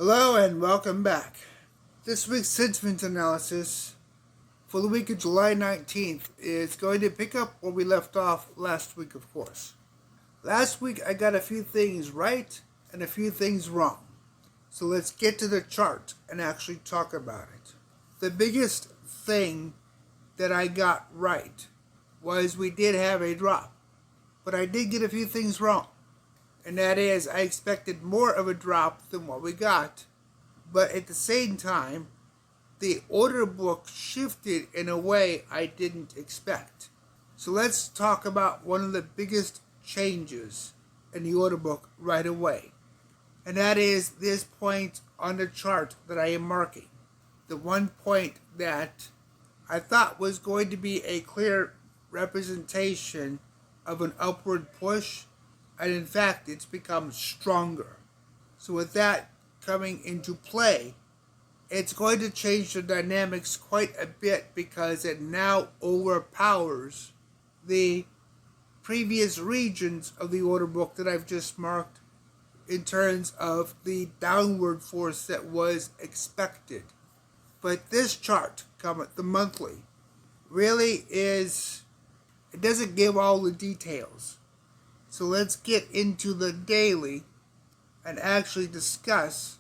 Hello and welcome back. This week's sentiment analysis for the week of July 19th is going to pick up where we left off last week, of course. Last week I got a few things right and a few things wrong. So let's get to the chart and actually talk about it. The biggest thing that I got right was we did have a drop, but I did get a few things wrong. And that is, I expected more of a drop than what we got. But at the same time, the order book shifted in a way I didn't expect. So let's talk about one of the biggest changes in the order book right away. And that is this point on the chart that I am marking. The one point that I thought was going to be a clear representation of an upward push, and in fact it's become stronger. So with that coming into play, it's going to change the dynamics quite a bit because it now overpowers the previous regions of the order book that I've just marked in terms of the downward force that was expected. But this chart, the monthly, really is, it doesn't give all the details. So let's get into the daily and actually discuss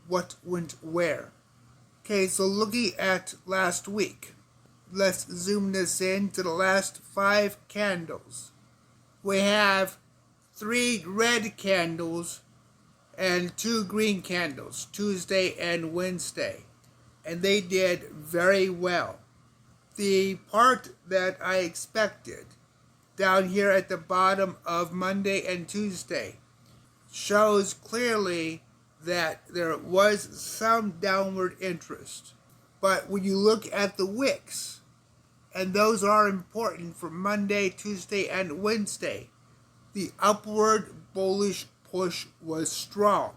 what went where. Okay, so looking at last week, let's zoom this in to the last 5 candles. We have 3 red candles and 2 green candles, Tuesday and Wednesday, and they did very well. The part that I expected down here at the bottom of Monday and Tuesday shows clearly that there was some downward interest. But when you look at the wicks, and those are important for Monday, Tuesday, and Wednesday, the upward bullish push was strong.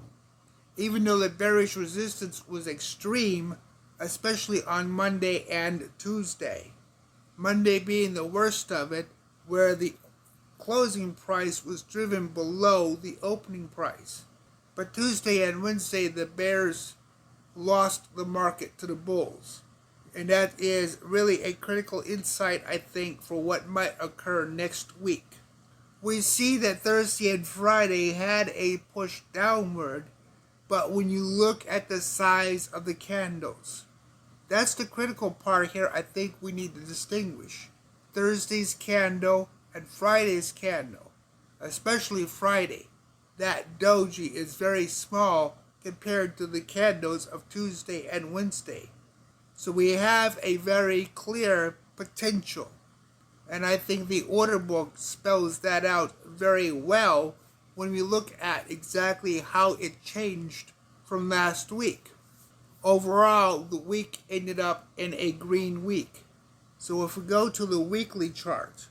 Even though the bearish resistance was extreme, especially on Monday and Tuesday. Monday being the worst of it, where the closing price was driven below the opening price. But Tuesday and Wednesday, the bears lost the market to the bulls. And that is really a critical insight, I think, for what might occur next week. We see that Thursday and Friday had a push downward, but when you look at the size of the candles, that's the critical part here I think we need to distinguish. Thursday's candle and Friday's candle, especially Friday. That doji is very small compared to the candles of Tuesday and Wednesday. So we have a very clear potential. And I think the order book spells that out very well when we look at exactly how it changed from last week. Overall, the week ended up in a green week. So if we go to the weekly chart,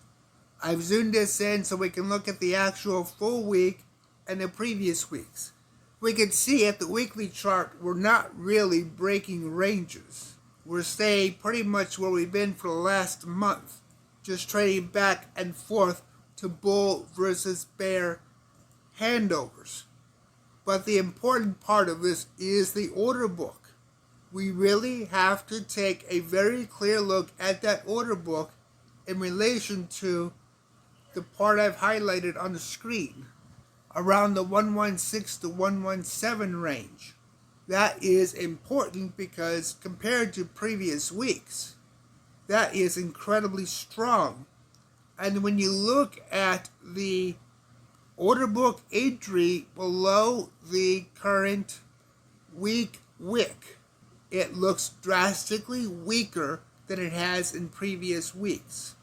I've zoomed this in so we can look at the actual full week and the previous weeks. We can see at the weekly chart we're not really breaking ranges. We're staying pretty much where we've been for the last month, just trading back and forth to bull versus bear handovers. But the important part of this is the order book. We really have to take a very clear look at that order book in relation to the part I've highlighted on the screen, around the 116 to 117 range. That is important because compared to previous weeks, that is incredibly strong. And when you look at the order book entry below the current week wick, it looks drastically weaker than it has in previous weeks.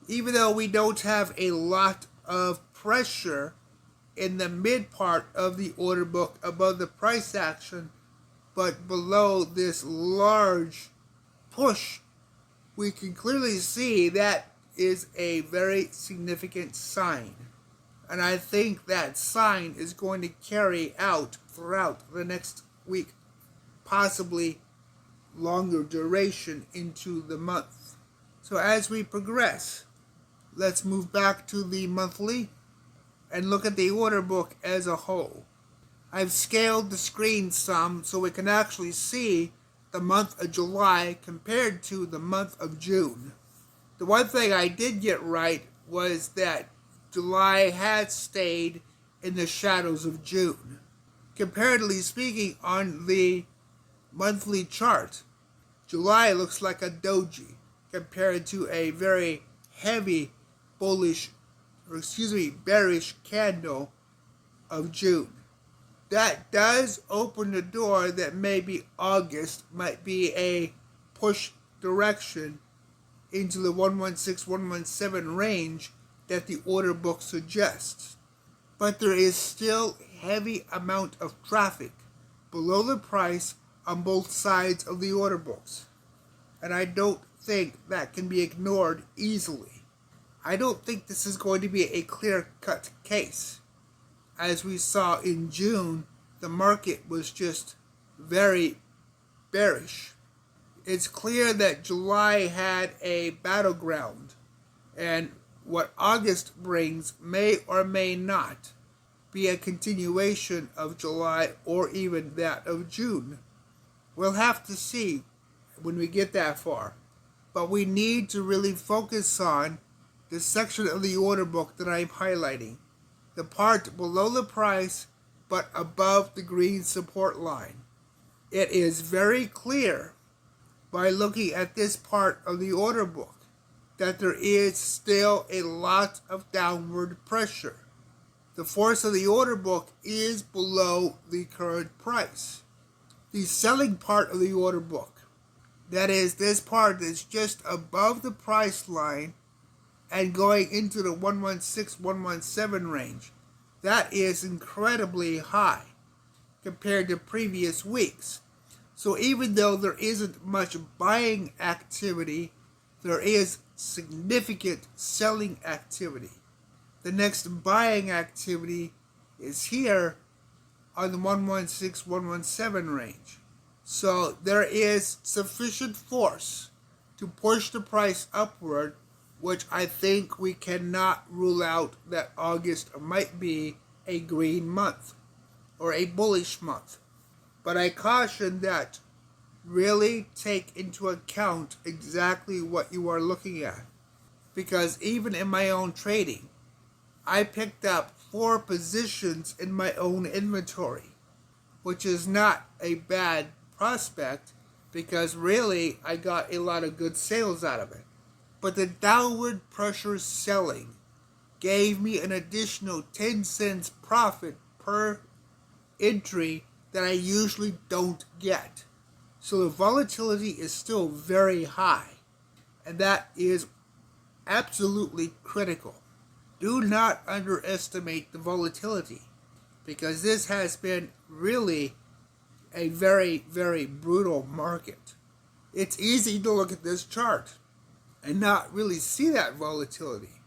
Even though we don't have a lot of pressure in the mid part of the order book above the price action, but below this large push, we can clearly see that is a very significant sign. And I think that sign is going to carry out throughout the next week, possibly longer duration into the month. So as we progress, let's move back to the monthly and look at the order book as a whole. I've scaled the screen some so we can actually see the month of July compared to the month of June. The one thing I did get right was that July had stayed in the shadows of June. Comparatively speaking, on the monthly chart, July looks like a doji compared to a very heavy bearish candle of June. That does open the door that maybe August might be a push direction into the 116-117 range that the order book suggests. But there is still heavy amount of traffic below the price on both sides of the order books. And I don't think that can be ignored easily. I don't think this is going to be a clear-cut case. As we saw in June, the market was just very bearish. It's clear that July had a battleground, and what August brings may or may not be a continuation of July or even that of June. We'll have to see when we get that far. But we need to really focus on the section of the order book that I'm highlighting. The part below the price but above the green support line. It is very clear by looking at this part of the order book that there is still a lot of downward pressure. The force of the order book is below the current price. The selling part of the order book, that is this part that's just above the price line and going into the 116-117 range, that is incredibly high compared to previous weeks. So even though there isn't much buying activity, there is significant selling activity. The next buying activity is here on the 116-117 range. So there is sufficient force to push the price upward, which I think we cannot rule out that August might be a green month or a bullish month. But I caution that really take into account exactly what you are looking at. Because even in my own trading, I picked up 4 positions in my own inventory, which is not a bad prospect because really I got a lot of good sales out of it. But the downward pressure selling gave me an additional 10 cents profit per entry that I usually don't get. So the volatility is still very high, and that is absolutely critical. Do not underestimate the volatility, because this has been really a very, very brutal market. It's easy to look at this chart and not really see that volatility.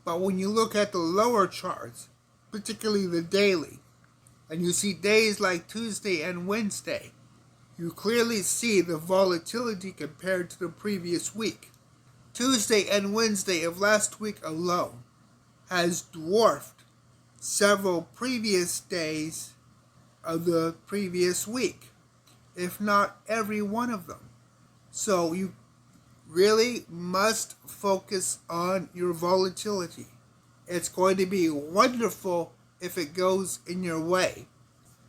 But when you look at the lower charts, particularly the daily, and you see days like Tuesday and Wednesday, you clearly see the volatility compared to the previous week. Tuesday and Wednesday of last week alone has dwarfed several previous days of the previous week, if not every one of them. So you really must focus on your volatility. It's going to be wonderful if it goes in your way,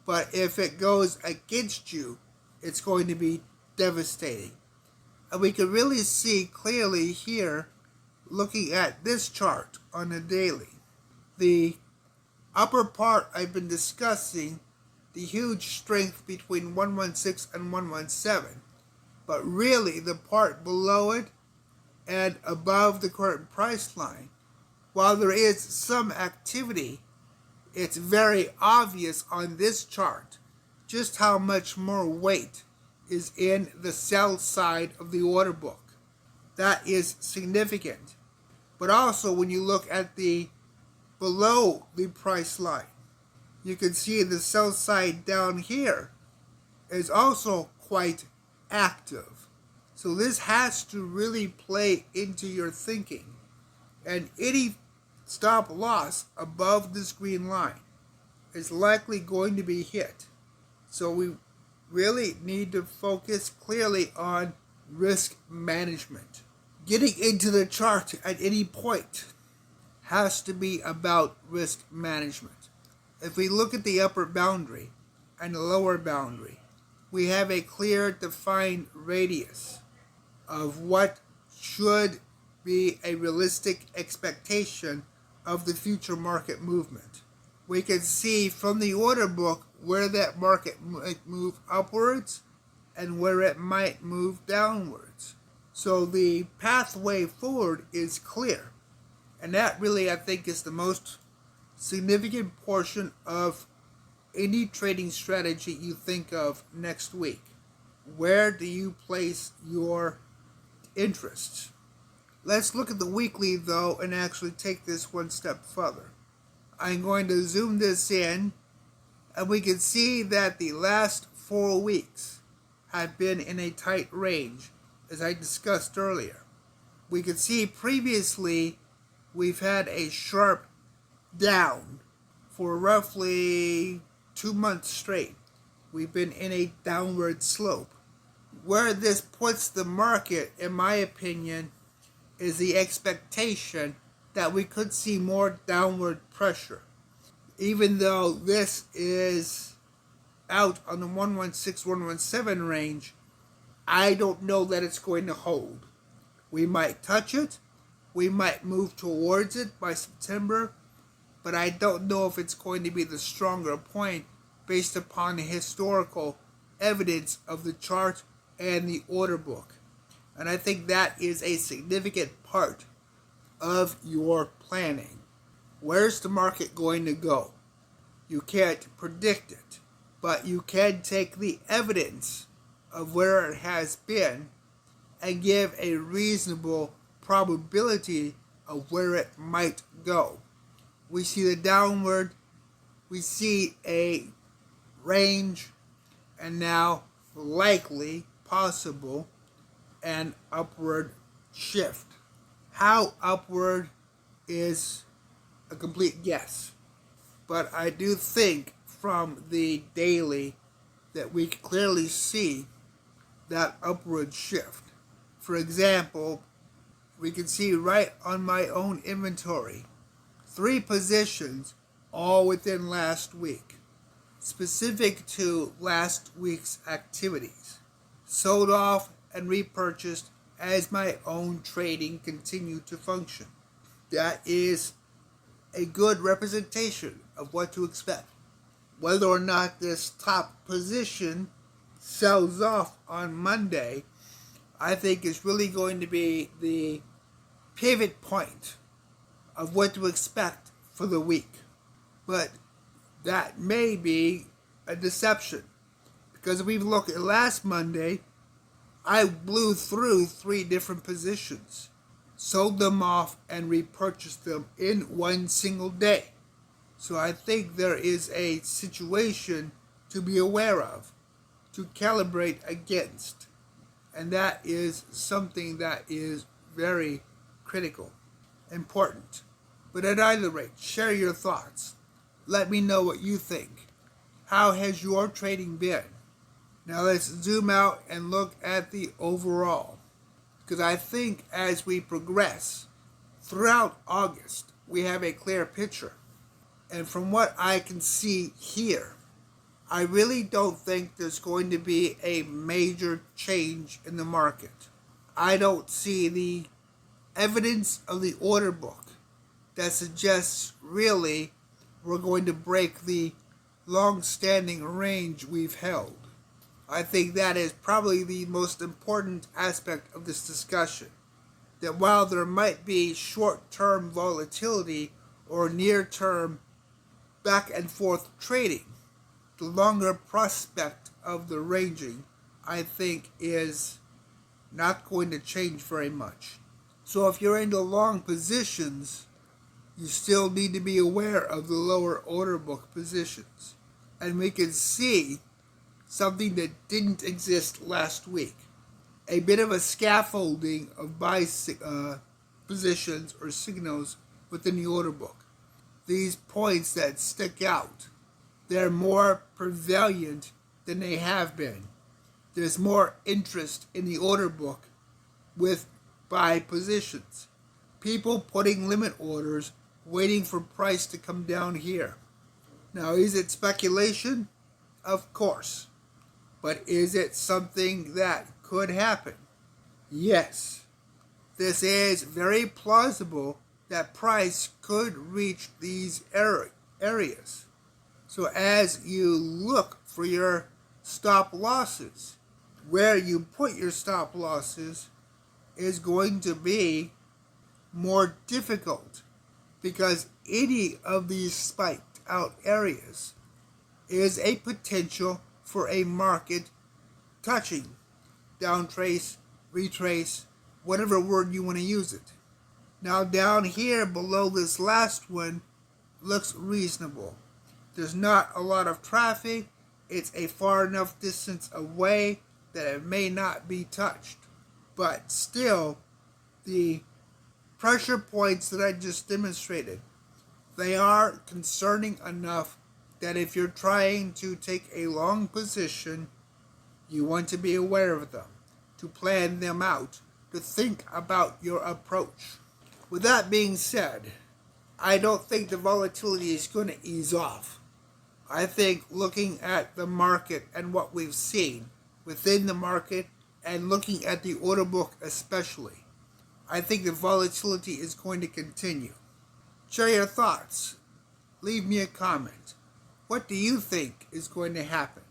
but if it goes against you, it's going to be devastating. And we can really see clearly here, looking at this chart on a daily. The upper part I've been discussing, the huge strength between 116 and 117. But really the part below it and above the current price line, while there is some activity, it's very obvious on this chart just how much more weight is in the sell side of the order book. That is significant. But also when you look at the below the price line, you can see the sell side down here is also quite active. So this has to really play into your thinking. And any stop loss above this green line is likely going to be hit. So we really need to focus clearly on risk management. Getting into the chart at any point has to be about risk management. If we look at the upper boundary and the lower boundary, we have a clear defined radius of what should be a realistic expectation of the future market movement. We can see from the order book where that market might move upwards and where it might move downwards. So the pathway forward is clear. And that really, I think, is the most significant portion of any trading strategy you think of next week. Where do you place your interests? Let's look at the weekly, though, and actually take this one step further. I'm going to zoom this in, and we can see that the last 4 weeks have been in a tight range, as I discussed earlier. We can see previously we've had a sharp down for roughly 2 months straight. We've been in a downward slope. Where this puts the market, in my opinion, is the expectation that we could see more downward pressure. Even though this is out on the 116-117 range, I don't know that it's going to hold. We might touch it, we might move towards it by September, but I don't know if it's going to be the stronger point based upon the historical evidence of the chart and the order book. And I think that is a significant part of your planning. Where's the market going to go? You can't predict it, but you can take the evidence of where it has been and give a reasonable probability of where it might go. We see the downward, we see a range, and now likely possible an upward shift. How upward is a complete guess, but I do think from the daily that we can clearly see that upward shift. For example, we can see right on my own inventory 3 positions all within last week, specific to last week's activities, sold off and repurchased as my own trading continued to function. That is a good representation of what to expect. Whether or not this top position sells off on Monday, I think is really going to be the pivot point of what to expect for the week. But that may be a deception, because if we look at last Monday, I blew through 3 different positions, sold them off, and repurchased them in one single day. So I think there is a situation to be aware of, to calibrate against. And that is something that is very critical, important. But at either rate, share your thoughts. Let me know what you think. How has your trading been? Now let's zoom out and look at the overall. Because I think as we progress throughout August, we have a clear picture. And from what I can see here, I really don't think there's going to be a major change in the market. I don't see the evidence of the order book that suggests really we're going to break the long-standing range we've held. I think that is probably the most important aspect of this discussion. That while there might be short-term volatility or near-term back and forth trading, the longer prospect of the ranging, I think, is not going to change very much. So if you're into long positions, you still need to be aware of the lower order book positions. And we can see something that didn't exist last week. A bit of a scaffolding of buy positions or signals within the order book. These points that stick out they're more prevalent than they have been. There's more interest in the order book with buy positions. People putting limit orders, waiting for price to come down here. Now, is it speculation? Of course. But is it something that could happen? Yes. This is very plausible that price could reach these areas. So as you look for your stop losses, where you put your stop losses is going to be more difficult, because any of these spiked out areas is a potential for a market touching, down trace, retrace, whatever word you want to use it. Now down here below this last one looks reasonable. There's not a lot of traffic. It's a far enough distance away that it may not be touched. But still, the pressure points that I just demonstrated, they are concerning enough that if you're trying to take a long position, you want to be aware of them, to plan them out, to think about your approach. With that being said, I don't think the volatility is going to ease off. I think looking at the market and what we've seen within the market and looking at the order book especially, I think the volatility is going to continue. Share your thoughts. Leave me a comment. What do you think is going to happen?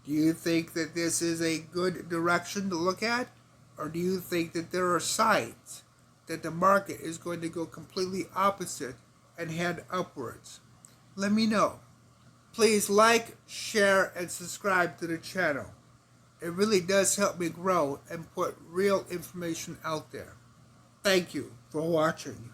Do you think that this is a good direction to look at? Or do you think that there are signs that the market is going to go completely opposite and head upwards? Let me know. Please like, share, and subscribe to the channel. It really does help me grow and put real information out there. Thank you for watching.